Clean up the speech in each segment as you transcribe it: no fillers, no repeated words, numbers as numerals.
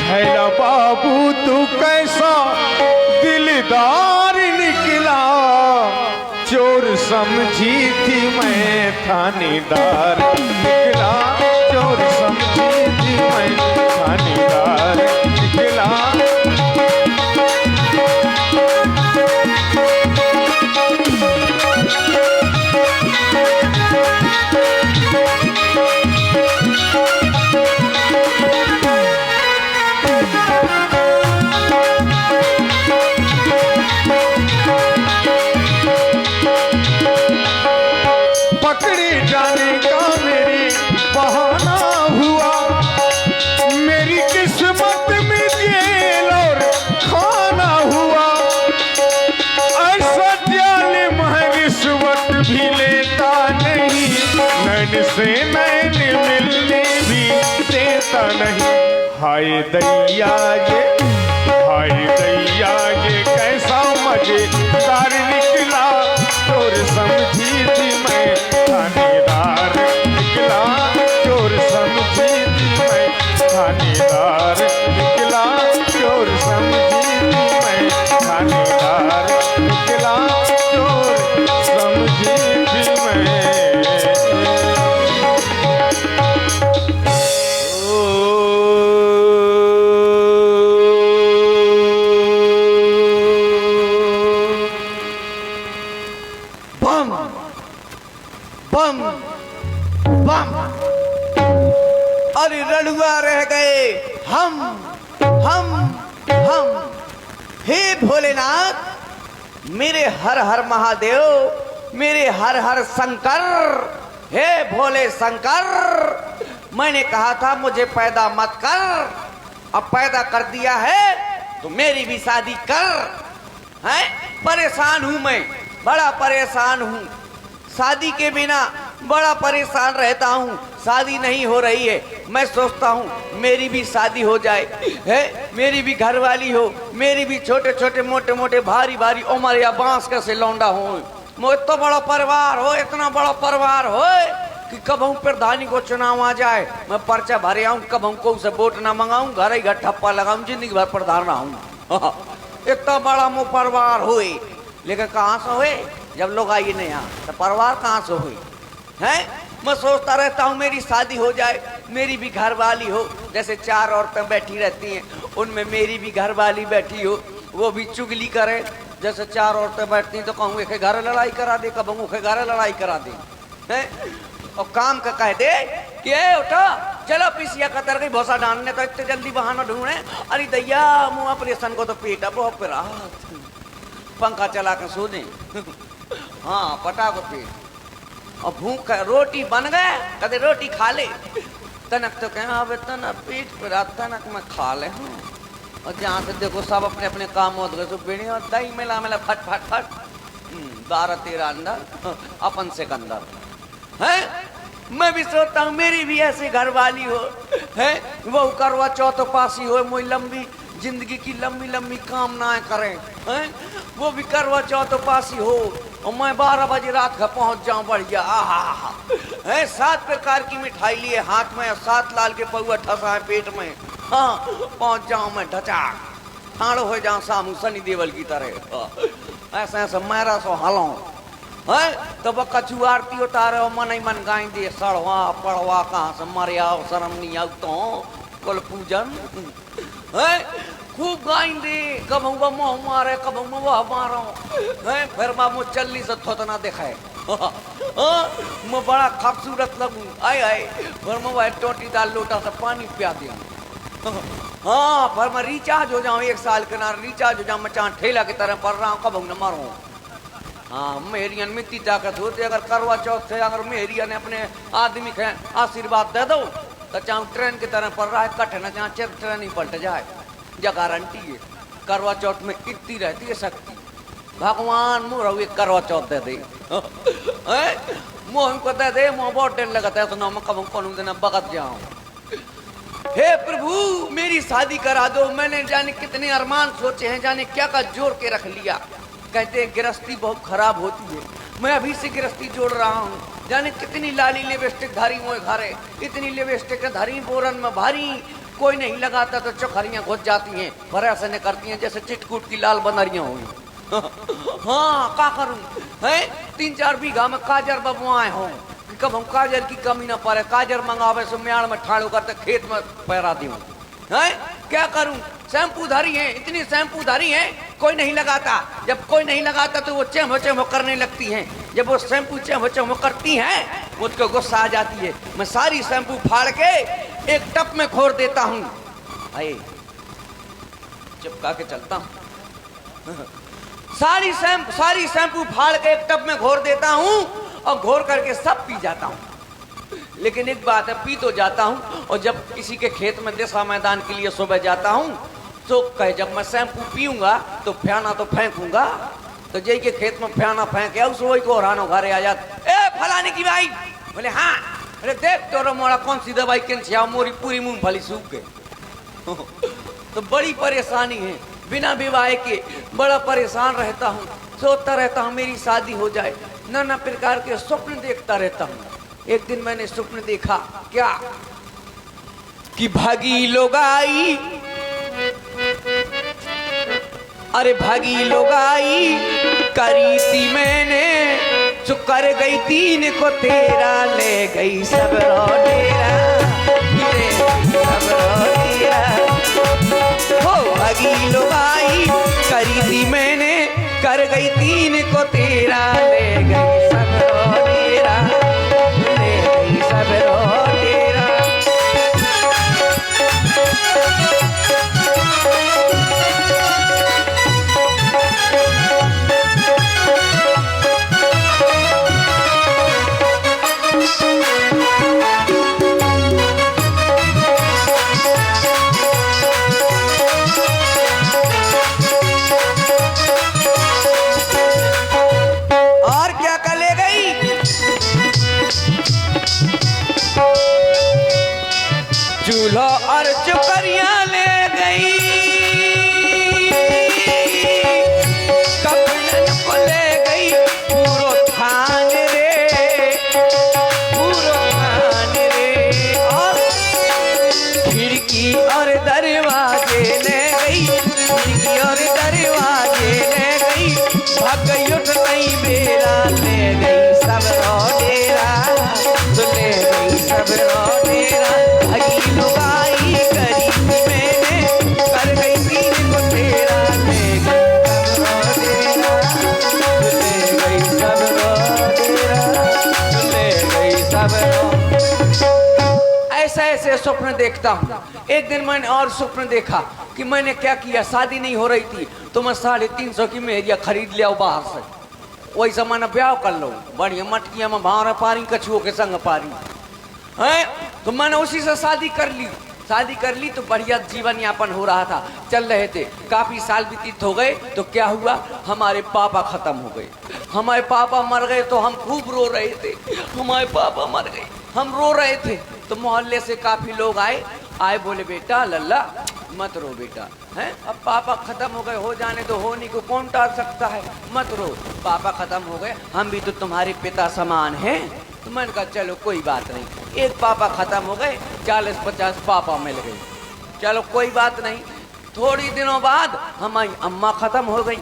हैला बाबू तू कैसा दिलदार निकला, चोर समझी थी मैं थानेदार निकला, चोर समझी थी मैं थानेदार निकला। पकड़े जाने का मेरे बहाना हुआ, मेरी किस्मत में जेल और खाना हुआ। ऐसा जालिम है रिश्वत भी लेता नहीं, नैन से नैन मिलने भी देता नहीं। हाय दैया ये, हाय दैया ये कैसा मजेदार निकला, चोर समझी थी मैं थानेदार निकला, चोर समझी थी मैं थानेदार निकला, चोर समझी थी मैं थानेदार निकला, चोर समझी थी मैं। बम बम बम, अरे रड़ुआ रह गए हम हम हम। हे भोलेनाथ, मेरे हर हर महादेव, मेरे हर हर शंकर, हे भोले शंकर, मैंने कहा था मुझे पैदा मत कर, अब पैदा कर दिया है तो मेरी भी शादी कर। हैं, परेशान हूं मैं, बड़ा परेशान हूं, शादी के बिना बड़ा परेशान रहता हूँ, शादी नहीं हो रही है। मैं सोचता हूँ मेरी भी शादी हो जाए, है मेरी भी घरवाली हो, मेरी भी छोटे छोटे मोटे मोटे भारी भारी उम्र या बांस का से लौंडा हो, इतना बड़ा परिवार हो, इतना बड़ा परिवार हो कि कब हम प्रधानी को चुनाव आ जाए, मैं पर्चा भरे आऊँ, कब हमको उसे वोट ना मंगाऊं, घर ही घर ठप्पा लगाऊं, जिंदगी भर प्रधान रहूं। इतना बड़ा मो परिवार हो, लेकिन कहाँ से हुए जब लोग आइए नहीं यहाँ, तो परिवार कहाँ से हुई है। मैं सोचता रहता हूँ मेरी शादी हो जाए, मेरी भी घरवाली हो, जैसे चार औरतें बैठी रहती हैं उनमें मेरी भी घरवाली बैठी हो, वो भी चुगली करे। जैसे चार औरतें बैठती तो कहूँ एक घर लड़ाई करा दे, कब एक घर लड़ाई करा दे, है और काम का कह दे कि उठो चलो पीसिया कतर गई भोसा डालने, तो इतने जल्दी बहाना ढूंढे। अरे दैया मुँह ऑपरेशन को तो पेट अब पेरा, पंखा चला कर सो दे। हाँ पटा को पेट, और भूख रोटी बन गए, कदे रोटी खा ले, तनक तो कहें अब तनक पेट पर तनक मैं खा ले हूँ। और जहाँ से देखो सब अपने अपने काम हो गए, तो बेड़ी और दही मिला मिला फट फट फट, 12-13 अंदर अपन से अंदर है। मैं भी सोचता हूँ मेरी भी ऐसी घरवाली हो, है वो करवा चौथ पासी हो, मोई लंबी जिंदगी की लंबी लंबी कामनाएं करें, हैं वो भी करवा चौथ पासी हो, और मैं 12 बजे रात का पहुंच जाऊं बढ़िया। आहा है 7 प्रकार की मिठाई लिए हाथ में, 7 लाल के पौआ ठसा है पेट में, हाँ पहुंच जाऊं मैं ढचा ठाड़ो हो जाऊं सामू सनी देवल की तरह, ऐसा ऐसा मेरा सो हलों है। तो वो कछुआरती उतारे और मन ही मन गाई दे, सड़वा पड़वा कहाँ से मरे आओ, शर्म नहीं आओ तो कुल पूजन है, खूब गाइंदे, कब हम मोह मारे, कब हम वह मारो, हैं फिर मैं चल्ली से थोतना दिखाए, मैं बड़ा खूबसूरत लगूं, आए आए फिर मैं वह टोटी दाल लोटा से पानी पिया दिया। हाँ फिर मैं रिचार्ज हो जाऊं, 1 साल के ना रिचार्ज हो जाऊं, मैं चाह ठेला की तरह पड़ रहा हूँ, कब हम न मारूं। हाँ मेरी मिट्टी ताकत होती, अगर करवा चौथ से अगर मेरी ने अपने आदमी के आशीर्वाद दे दो तो चाहे ट्रेन की तरह पड़ रहा है, कट न चाहे ट्रेन ही पलट जाए, या गारंटी है। करवा चौथ में इतनी रहती है शक्ति, भगवान मुँह करवा चौथ दे दे, मुँह को दे दे, मुँह बहुत डेर लगता है, तो ना मैं कब कौन दिन बगत जाऊँ। हे प्रभु मेरी शादी करा दो, मैंने जाने कितने अरमान सोचे हैं, जाने क्या का जोड़ के रख लिया। कहते हैं गृहस्थी बहुत खराब होती है, मैं अभी से गृहस्थी जोड़ रहा हूँ, जाने कितनी लाली लिपस्टिक धारी मोए घरे, इतनी लिपस्टिक धारी बोरन में भारी, कोई नहीं लगाता तो चोखरियां घुस जाती हैं, पर ऐसे नहीं करती हैं जैसे चिटकूट की लाल बनरियां हुई। हाँ क्या करूं है, 3-4 बीघा में काजर बबुआए हों कि कब हम काजर की कमी ना पड़े, काजर मंगावे सो म्याड़ में ठाड़ो करते खेत में पैरा दी हूँ है। क्या करूं, शैम्पू धारी है, इतनी शैम्पू धारी है, कोई नहीं लगाता। जब कोई नहीं लगाता तो वो चेमो चेमो करने लगती हैं। जब वो शैम्पू चेमो चेमो करती हैं मुझको गुस्सा आ जाती है। मैं सारी शैम्पू फाड़ के एक टप में घोर देता हूँ। आए चिपका के चलता हूँ। सारी शैम्पू फाड़ के एक टप में घोर देता हूँ और घोर करके सब पी जाता हूँ। लेकिन एक बात है, पी तो जाता हूँ और जब किसी के खेत में दिशा मैदान के लिए सुबह जाता हूँ तो कहे जब मैं शैम्पू पीऊंगा तो फ्याना तो फेंकूंगा, तो जय के खेत में फ्याना फेंके उस वही को हरानो घरे आ जाता, ए फलाने की भाई, बोले हाँ, अरे देख तो मोड़ा कौन सी दवाई कैसे मोरी पूरी मूंगफली सूख गई। तो बड़ी परेशानी है, बिना विवाह के बड़ा परेशान रहता हूँ, सोचता रहता हूँ मेरी शादी हो जाए, नाना प्रकार के स्वप्न देखता रहता हूँ। एक दिन मैंने स्वप्न देखा क्या कि भागी लोग आई, अरे भागी लोग आई करी थी मैंने, जो कर गई 3 को 13 ले गई सब डेरा, ले सब डेरा। हो भागी लोग आई करी थी मैंने, कर गई 3 को 13 ले गई सब डेरा, ले गई सब डेरा। चूल्हा और चुकरियां ले गई, कपड़न को ले गई पूरो थान रे, पूरो थान रे। और खिड़की और दरवाजे ले गई, खिड़की और दरवाजे ले गई, भाग गई उठ गई बेरा, ले गई सब डेरा, तो ले गई सब डेरा। भागी लोग आई करी थी मैंने, कर गई 3 को 13 ले गई सब डेरा, ले गई सब डेरा। ऐसे ऐसे स्वप्न देखता हूँ। एक दिन मैंने और स्वप्न देखा कि मैंने क्या किया, शादी नहीं हो रही थी तो मैं 350 की मेहरिया खरीद लिया बाहर से, वही जमाना ब्याह कर लो, बढ़िया मटकिया में भावरा पारी, कछुओं के संग पारी है। तो मैंने उसी से शादी कर ली। शादी कर ली तो बढ़िया जीवन यापन हो रहा था, चल रहे थे। काफी साल व्यतीत हो गए तो क्या हुआ, हमारे पापा खत्म हो गए। हमारे पापा मर गए तो हम खूब रो रहे थे, हमारे पापा मर गए, हम रो रहे थे। तो मोहल्ले से काफी लोग आए बोले बेटा लल्ला मत रो बेटा, हैं अब पापा खत्म हो गए, हो जाने तो होने को कौन टाल सकता है, मत रो, पापा खत्म हो गए, हम भी तो तुम्हारे पिता समान हैं। तो मैंने कहा चलो कोई बात नहीं, एक पापा खत्म हो गए, 40-50 पापा मिल गए, चलो कोई बात नहीं। थोड़ी दिनों बाद हमारी अम्मा खत्म हो गई।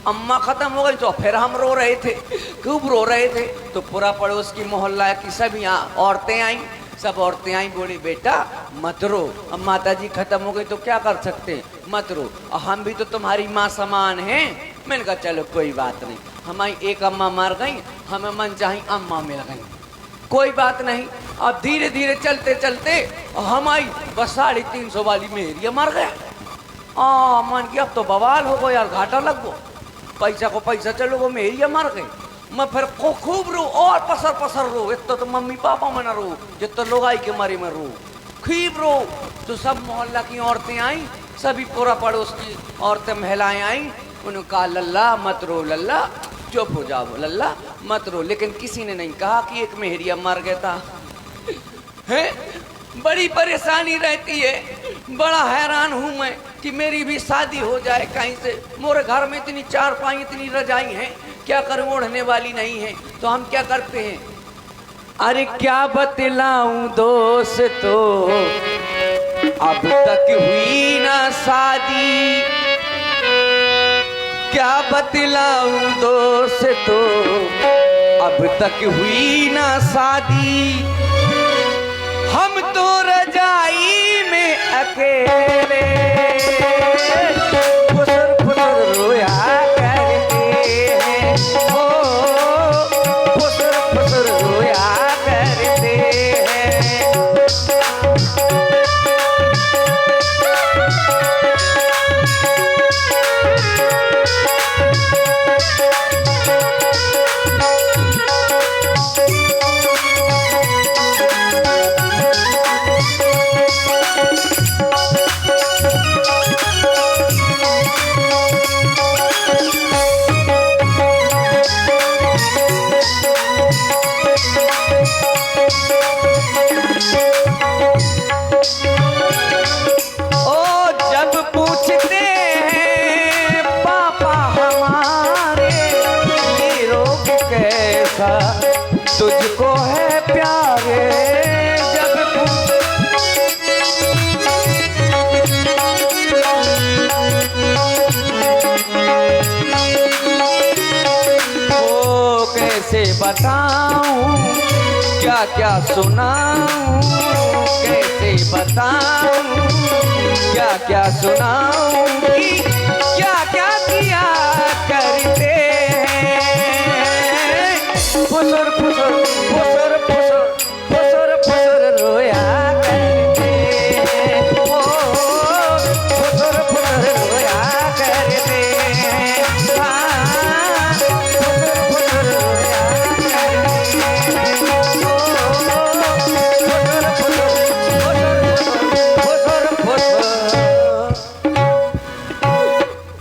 अम्मा खत्म हो गई तो फिर हम रो रहे थे, खूब रो रहे थे। तो पूरा पड़ोस की मोहल्ला की सभी औरतें आई, सब औरतें आई, बोली बेटा मत रो, अब माता जी खत्म हो गई तो क्या कर सकते हैं, मत रो, और हम भी तो तुम्हारी माँ समान हैं। मैंने कहा चलो कोई बात नहीं, हमारी एक अम्मा मर गई, हमें मन चाही अम्मा मिल गई, कोई बात नहीं। अब धीरे धीरे चलते चलते हमारी बस 350 वाली मेहरिया मर गया। मन की अब तो बवाल हो गो यार, घाटा लग गो, पैसा को पैसा चलो, वो मेहरिया मर गई। मैं फिर खूब रो और पसर रो, इतना तो मम्मी पापा में न रो, जितना लोग आई के मारे में रो, खूब रो। तो सब मोहल्ला की औरतें आई, सभी पूरा पड़ोस की औरतें महिलाएं आई, उन्होंने कहा लल्ला मत रो, लल्ला चुप हो जाओ, लल्ला मत रो। लेकिन किसी ने नहीं कहा कि एक मेहरिया मर गया था। है बड़ी परेशानी रहती है, बड़ा हैरान हूं मैं कि मेरी भी शादी हो जाए कहीं से। मोरे घर में इतनी चारपाई, इतनी रजाई हैं, क्या करूं, ओढ़ने वाली नहीं है। तो हम क्या करते हैं, अरे क्या बतलाऊं दोस्तों, अब तक हुई ना शादी, क्या बतलाऊं दोस्त तो अब तक हुई ना शादी। हम तो रजाई में अकेले फुसर फुसर रोया करते हैं, ओ फुसर फुसर रोया करते हैं। तुझको है प्यारे जब ओ कैसे बताऊं क्या क्या सुनाऊं, कैसे बताऊं क्या क्या सुनाऊं कि क्या क्या किया करते फुसर फुसर फुसर फुसर फुसर फुसर रोया करते हैं, ओ फुसर फुसर रोया करते हैं, हाँ फुसर फुसर रोया करते हैं, ओ फुसर फुसर फुसर फुसर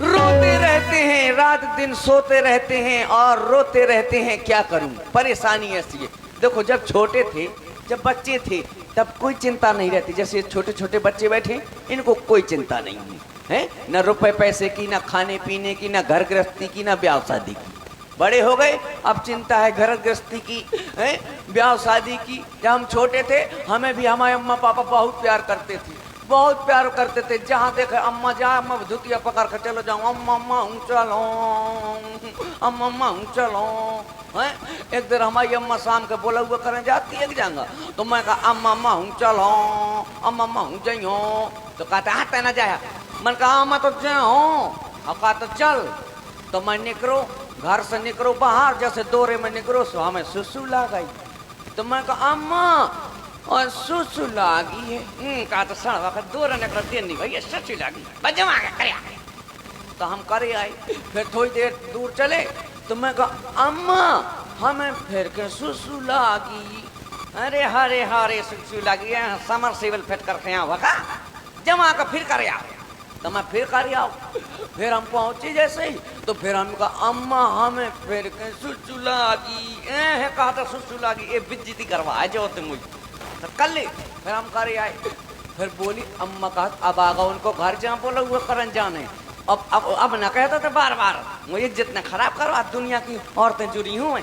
रोते रहते हैं, रात दिन सोते रहते हैं और रोते रहते हैं। क्या करूं, परेशानी ऐसी है। देखो जब छोटे थे, जब बच्चे थे, तब कोई चिंता नहीं रहती। जैसे छोटे छोटे बच्चे बैठे, इनको कोई चिंता नहीं है, न रुपए पैसे की, न खाने पीने की, न घर गृहस्थी की, न ब्याह शादी की। बड़े हो गए, अब चिंता है घर गृहस्थी की, है ब्याह शादी की। जब हम छोटे थे, हमें भी हमारे अम्मा पापा बहुत प्यार करते थे, बहुत प्यार करते थे। जहाँ देखे अम्मा जा, अम्मा धुतिया पकड़ कर चलो जाऊँ, अम्मा अम्मा हूँ चलो, अम्मा अम्मा हूँ चलो। हैं एक दिन हमारी अम्मा शाम के बोला हुआ करने जाती है जाऊंगा, तो मैं कहा अम्मा अम्मा हूँ चलो, अम्मा अम्मा हूँ जाइयो। तो कहता हाँ तेना जाया। मैं कहा अम्मा तो जाओ, और कहा तो चल। तो मैं निकलो, घर से निकलो बाहर, जैसे दौरे में निकलो सो हमें सुसु ला गई। तो मैं कहा अम्मा और सुसु लागी है। कहा तो सड़वा का दौरे निकल देर नहीं भैया सुसु लागी बजमा करे। तो हम करे आए, फिर थोड़ी देर दूर चले, तो मैं कहा अम्मा हमें फिर के सुसु लागी। अरे हरे हरे सुसु लागी है, समर सेवल फिट करके यहाँ वका जमा का फिर करे आओ। तो मैं फिर कर आओ। फिर हम पहुंचे जैसे ही, तो फिर हम कहा अम्मा हमें फिर के सुसु लागी। कहा था सुसु लागी ये बिज्जती करवा जो तुम मुझे तो कर ले। फिर हम करे आए, फिर बोली अम्मा कहा अब आगा उनको घर जहाँ बोला हुआ करन जाने। अब न कहता था बार बार मुझे इज्जत न खराब करो, आज दुनिया की औरतें जुड़ी हुई।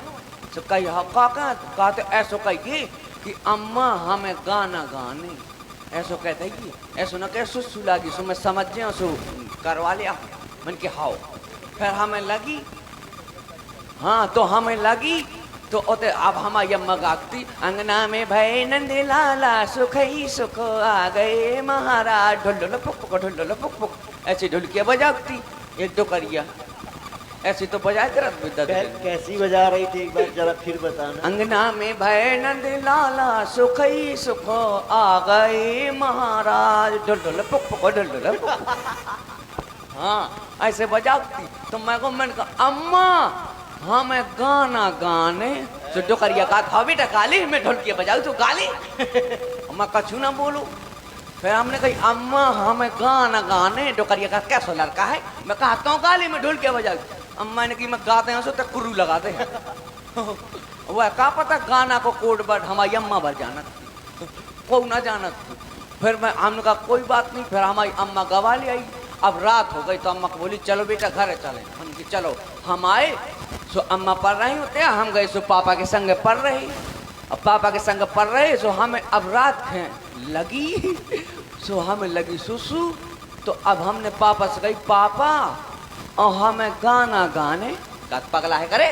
तो कही कहा तो ऐसो कही कि अम्मा हमें गाना गाने, ऐसो कहते ही ऐसो न कह सुसु लागी। सो मैं समझ जाऊँ सो करवा लिया। मन के हाओ फिर हमें लगी, हाँ तो हमें लगी। तो ओते अब हमारी अम्मा गाती अंगना में भय नंद लाला सुख ही सुख आ गए महाराज, ढोल पुक पुक ढोल पुक पुक ऐसी ढोलकियाँ बजाती एक दो करिया ऐसी तो बजाते रहते। कैसी बजा रही थी एक बार जरा फिर बताना। अंगना में भय नंद लाला सुख ही सुख आ गए महाराज, ढोल ढोल पुक पुक ढोल ढोल पुक। हाँ ऐसे बजाती। तो मैं को मैंने कहा अम्मा हमें गाना गाने। तो जो करिया कहा था बेटा गाली में ढोलकिया बजाऊ तो गाली अम्मा कछू ना बोलो। फिर हमने कही अम्मा हमें गाना गाने। डोकरिया का कैसा लड़का है, मैं कहता हूँ गाली में ढोलकिया बजाऊ। अम्मा ने की मैं गाते हैं तो कुर्रू लगाते हैं। वह का पता गाना को कोड वर्ड हमारी अम्मा भर जाना को ना जाना। फिर मैं हमने कहा कोई बात नहीं। फिर हमारी अम्मा गवा ले आई। अब रात हो गई तो अम्मा को बोली चलो बेटा घर चले। हम कि चलो। हम आए सो अम्मा पढ़ रही होते हैं, हम गए सो पापा के संग पढ़ रही। अब पापा के संग पढ़ रहे सो हमें अब रात लगी तो हमें लगी सुसु। तो अब हमने पापा से कही पापा और हमें गाना गाने का पगला है करे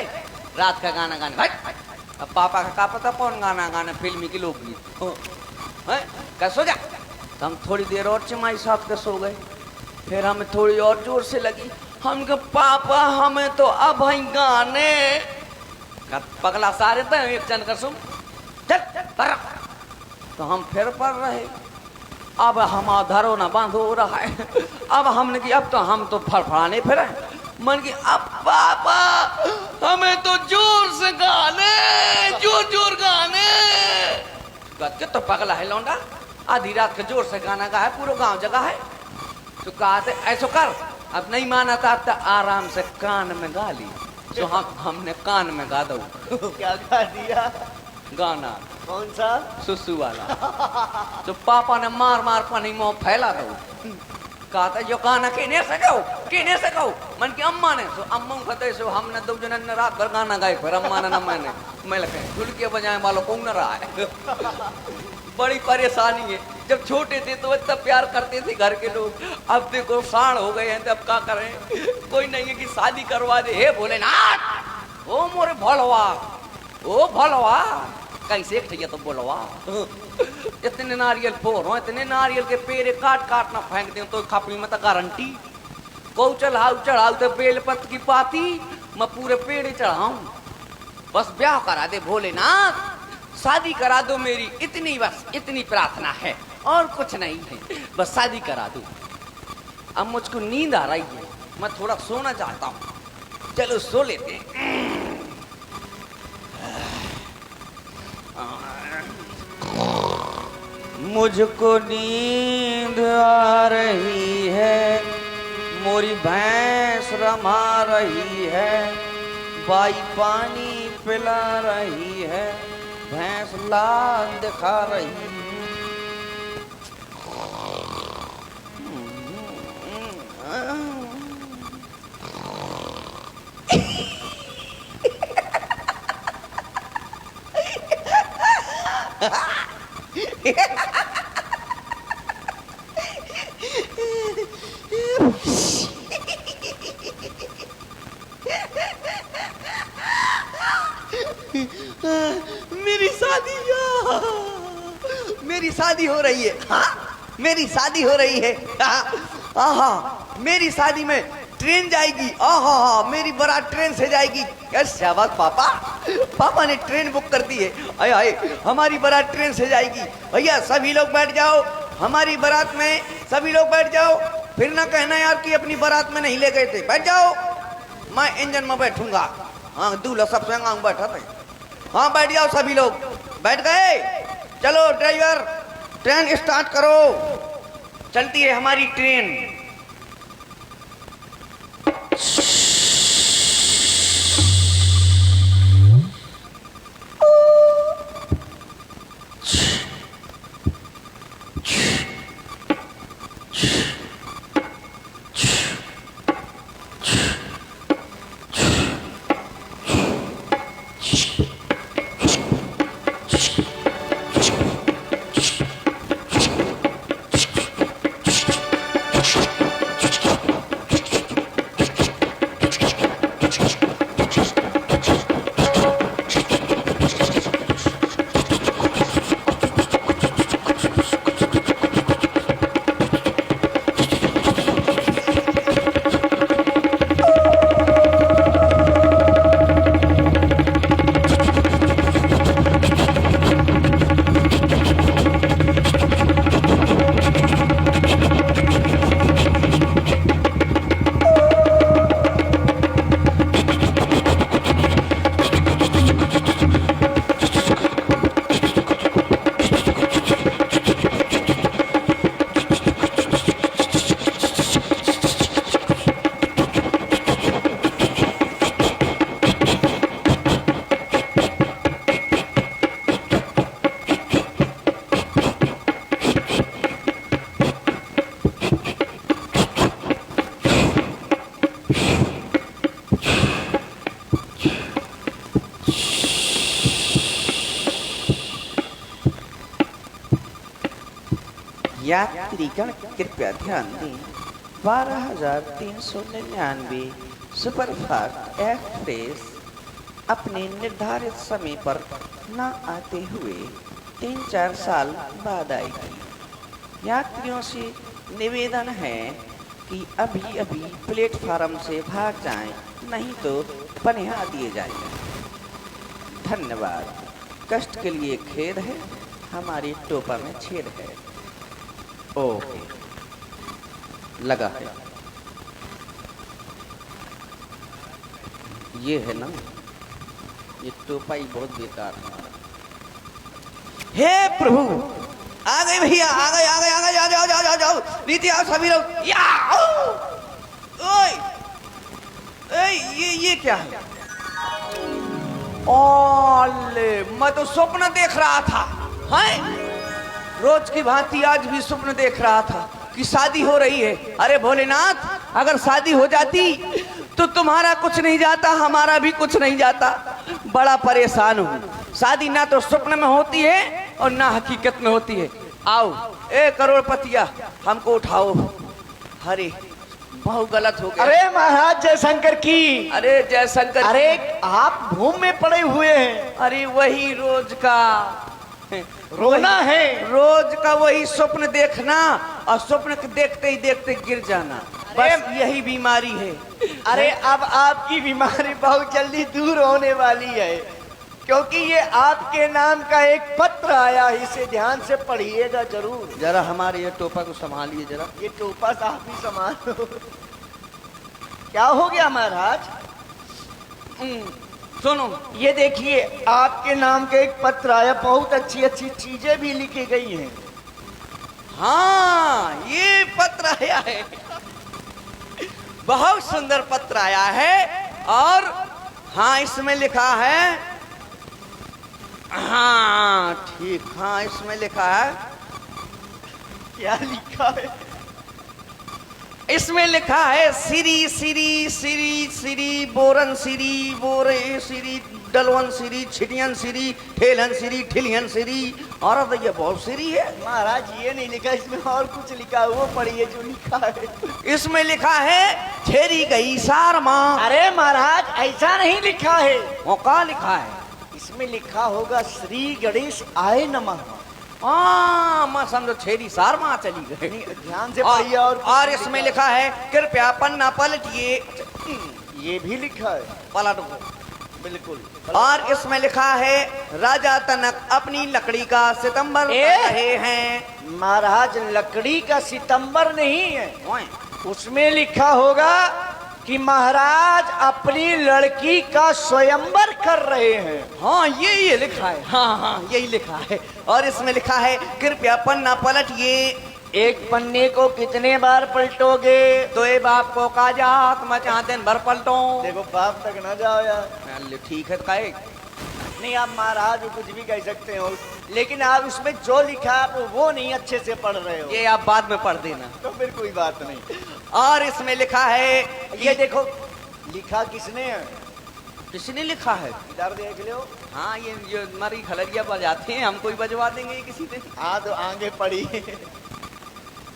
रात का गाना गाने भाई। अब पापा का क्या पता कौन गाना गाने फिल्मी की लोकगीत है क्या सो जा। तो हम थोड़ी देर और चिमाई साथ के सो गए। फिर हमें थोड़ी और जोर से लगी। हम कहा पापा हमें तो अब ही गाने का पगला सारे थे एक चंद कर सुन चल पर। तो हम फिर पढ़ रहे। अब हम धरो ना बांधो हो रहा है। अब हमने की अब तो हम तो फड़फड़ाने फिर मन की अब पापा हमें तो जोर से गाने जोर जोर गाने। तो पगला है लौंडा आधी रात के जोर से गाना गा है पूरा गांव जगह है। तो कहा ऐसा कर अब नहीं माना था तो आराम से कान में गा ली। तो हमने कान में गा दो। क्या गा दिया? गाना कौन सा? सुसु वाला। तो पापा ने मार मार पानी मुंह फैला दो। कहा था जो गाना कहने से कहो मन की अम्मा ने। तो अम्मा कहते सो हमने दो जन ने रात भर गाना गाए फिर अम्मा ने ना मैं लगे ढुलके बजाए वालों को न रहा है। बड़ी परेशानी है। जब छोटे थे तो इतना प्यार करते थे घर के लोग। अब देखो साढ़ हो गए हैं तो अब क्या करें। कोई नहीं है कि शादी करवा दे। हे भोलेनाथ ओ मोरे भोलवा ओ भोलवा कैसे ठैया तो बोलवा। इतने नारियल फोड़ो इतने नारियल के पेड़ काट काट ना फेंक दे तो खापी में तो गारंटी को चढ़ाऊ तो बेलपत की पाती मैं पूरे पेड़ चढ़ाऊं। बस ब्याह करा दे भोलेनाथ शादी करा दो मेरी इतनी बस इतनी प्रार्थना है और कुछ नहीं है। बस शादी करा दो। अब मुझको नींद आ रही है मैं थोड़ा सोना चाहता हूँ। चलो सो लेते हैं। मुझको नींद आ रही है मोरी भैंस रमा रही है बाई पानी पिला रही है भैंस लाल दिखा रही है। मेरी शादी हो रही है। हाँ मेरी शादी हो रही है। हाँ मेरी शादी में ट्रेन जाएगी। हाँ मेरी बारात ट्रेन से जाएगी। क्या बात पापा ने ट्रेन बुक कर दी है। आए आए हमारी बारात ट्रेन से जाएगी। भैया सभी लोग बैठ जाओ हमारी बारात में सभी लोग बैठ जाओ। फिर ना कहना यार कि अपनी बारात में नहीं ले गए थे। बैठ जाओ मैं इंजन में बैठूंगा। हाँ दूल्हा सब संग बैठा था। हाँ बैठ जाओ सभी लोग। बैठ गए? चलो ड्राइवर ट्रेन स्टार्ट करो। चलती है हमारी ट्रेन। यात्रीगण कृपया ध्यान दें, 12,399 सुपरफास्ट एक्सप्रेस अपने निर्धारित समय पर न आते हुए 3-4 साल बाद आएगी। यात्रियों से निवेदन है कि अभी अभी प्लेटफार्म से भाग जाएं, नहीं तो पनिहा दिए जाएंगे। धन्यवाद। कष्ट के लिए खेद है, हमारी टोपा में छेद है। ओके, लगा है। ये है ना, ये टोपा ही बहुत बेकार है। हे प्रभु, आ गए भैया, आ गए आ गए आ गए, जाओ जाओ जाओ जाओ जाओ, नीचे आओ सभी लोग। या ओए ओए, ये क्या है? ओले, मैं तो स्वप्न देख रहा था। हैं? रोज की भांति आज भी स्वप्न देख रहा था कि शादी हो रही है। अरे भोलेनाथ, अगर शादी हो जाती तो तुम्हारा कुछ नहीं जाता, हमारा भी कुछ नहीं जाता। बड़ा परेशान हूँ। शादी ना तो स्वप्न में होती है और ना हकीकत में होती है। आओ ए करोड़पतिया, हमको उठाओ। अरे बहुत गलत हो गया। अरे महाराज जयशंकर की। अरे जयशंकर, अरे आप भूम में पड़े हुए हैं। अरे वही रोज का रोना है। रोज का वही स्वप्न देखना और स्वप्न के देखते ही देखते गिर जाना, बस यही बीमारी है। अरे अब आपकी बीमारी बहुत जल्दी दूर होने वाली है, क्योंकि ये आपके नाम का एक पत्र आया है, इसे ध्यान से पढ़िएगा जरूर। जरा हमारे ये टोपा को संभालिए जरा। ये टोपा साहब भी संभालो। क्या हो गया महाराज? सुनो, ये देखिए, आपके नाम का एक पत्र आया, बहुत अच्छी अच्छी चीजें भी लिखी गई हैं। हाँ ये पत्र आया है, बहुत सुंदर पत्र आया है। और हाँ इसमें लिखा है, हाँ ठीक, हाँ इसमें लिखा है। क्या लिखा है? इसमें लिखा है सिरी सिरी सिरी सिरी बोरन सिरी बोरे सिरी डलवन सिरी छिटियन सिरी ठेलन सिरी ठिलियन सिरी। और अब ये बहुत सिरी है महाराज। ये नहीं लिखा, इसमें और कुछ लिखा है, वो पढ़िए जो लिखा है। इसमें लिखा है छेरी गई सार माँ। अरे महाराज ऐसा नहीं लिखा है, वो क्या लिखा है? इसमें लिखा होगा श्री गणेश आए नमः। हाँ मैं समझो छेरी सार माँ चली गई। ध्यान से पढ़िए। और इसमें लिखा है कृपया पन्ना पलटिए। ये भी लिखा है, पलट दो। बिल्कुल। और इसमें लिखा है राजा तनक अपनी लकड़ी का सितंबर कर रहे हैं। महाराज लकड़ी का सितंबर नहीं है, ओए, उसमें लिखा होगा कि महाराज अपनी लड़की का स्वयंवर कर रहे हैं। हाँ ये लिखा है, हाँ हाँ यही लिखा है। और इसमें लिखा है कृपया पन्ना पलटिए। एक पन्ने को कितने बार पलटोगे? तो ये बाप को का जात मैं चाहते दिन भर पलटो। देखो बाप तक ना जाओ यार। ठीक है काहे? नहीं, आप महाराज कुछ भी कह सकते हो, लेकिन आप उसमें जो लिखा आप वो नहीं अच्छे से पढ़ रहे हो। ये आप बाद में पढ़ देना। तो फिर कोई बात नहीं। और इसमें लिखा है, ये देखो लिखा किसने है? किसने लिखा है? इधर देख लो। हाँ ये जो हमारी खलरिया बजाते हैं, हमको ही बजवा देंगे किसी से। हाँ तो आगे पढ़ी।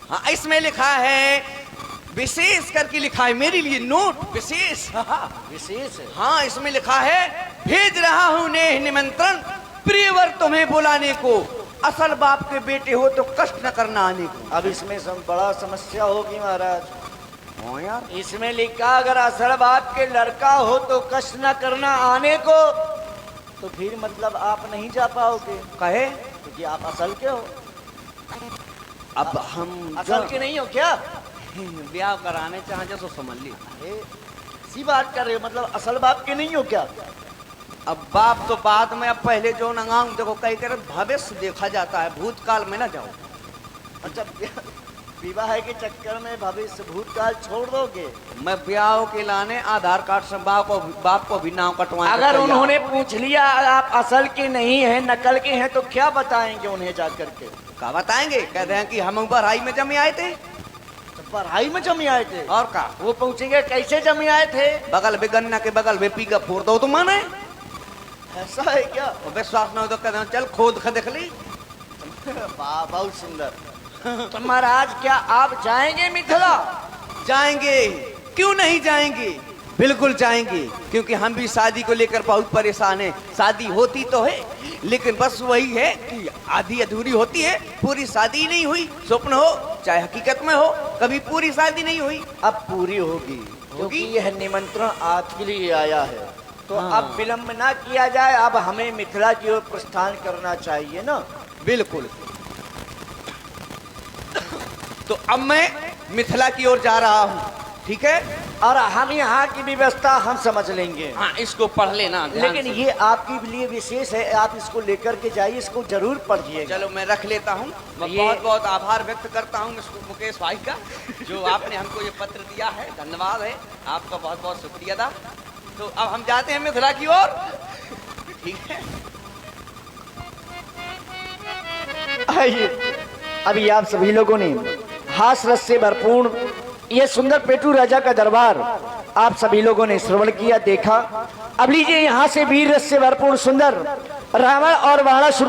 हाँ इसमें लिखा है विशेष करके लिखा है मेरे लिए नोट विशेष। विशेष है। हाँ इसमें लिखा है भेज रहा हूँ नेह निमंत्रण प्रियवर तुम्हें बुलाने को, असल बाप के बेटे हो तो कष्ट न करना आने को। अब इसमें बड़ा समस्या होगी महाराज। हाँ यार, इसमें लिखा अगर असल बाप के लड़का हो तो कष्ट न करना आने को, तो फिर मतलब आप नहीं जा पाओगे। कहे क्योंकि आप असल के हो। अब हम असल के नहीं हो क्या? ब्याह कराने चाहे तो समझ ली। सी बात कर रहे हो, मतलब असल बाप के नहीं हो क्या? अब बाप तो बाद में, अब पहले जो नंगाऊं देखो कई कर भविष्य देखा जाता है, भूतकाल में ना जाओ। अच्छा, विवाह के चक्कर में भविष्य भूतकाल छोड़ दोगे? मैं ब्याह के लाने आधार कार्ड से बाप को भी नाम कटवाए। अगर उन्होंने पूछ लिया आप असल के नहीं हैं नकल के हैं, तो क्या बताएंगे उन्हें जा करके? क्या बताएंगे? कहते हैं कि हम पढ़ाई में जमे आए थे। पढ़ाई में जमी आए थे? और का वो पूछेंगे कैसे जमी आए थे? बगल में गन्ना के बगल में पी का फोड़ दो तो माने। ऐसा है क्या? विश्वास न हो तो कहते हैं चल खोद के देख ली। वाह बहुत सुंदर। तो महाराज क्या आप जाएंगे मिथिला? जाएंगे, क्यों नहीं जाएंगे, बिल्कुल जाएंगे, क्योंकि हम भी शादी को लेकर बहुत परेशान हैं। शादी होती तो है, लेकिन बस वही है कि आधी अधूरी होती है, पूरी शादी नहीं हुई। स्वप्न हो चाहे हकीकत में हो, कभी पूरी शादी नहीं हुई। अब पूरी होगी, क्योंकि यह निमंत्रण आपके लिए आया है। तो अब विलंब ना किया जाए, अब हमें मिथिला की ओर प्रस्थान करना चाहिए ना। बिल्कुल। तो अब मैं मिथिला की ओर जा रहा हूँ, ठीक है? और हम यहाँ की व्यवस्था हम समझ लेंगे। हाँ, इसको पढ़ लेना ध्यान लेकिन से। ये आपके लिए विशेष है, आप इसको लेकर के जाइए, इसको जरूर पढ़िएगा। चलो मैं रख लेता हूँ। मैं ये- बहुत बहुत आभार व्यक्त करता हूँ मुकेश भाई का, जो आपने हमको ये पत्र दिया है। धन्यवाद है आपका, बहुत बहुत शुक्रिया था। तो अब हम जाते हैं मिथिला की ओर, ठीक है? आइए, अभी आप सभी लोगों ने हास रस से भरपूर ये सुंदर पेटू राजा का दरबार आप सभी लोगों ने श्रवण किया, देखा। अब लीजिए यहाँ से वीर रस से भरपूर सुंदर रावण और वाणासुर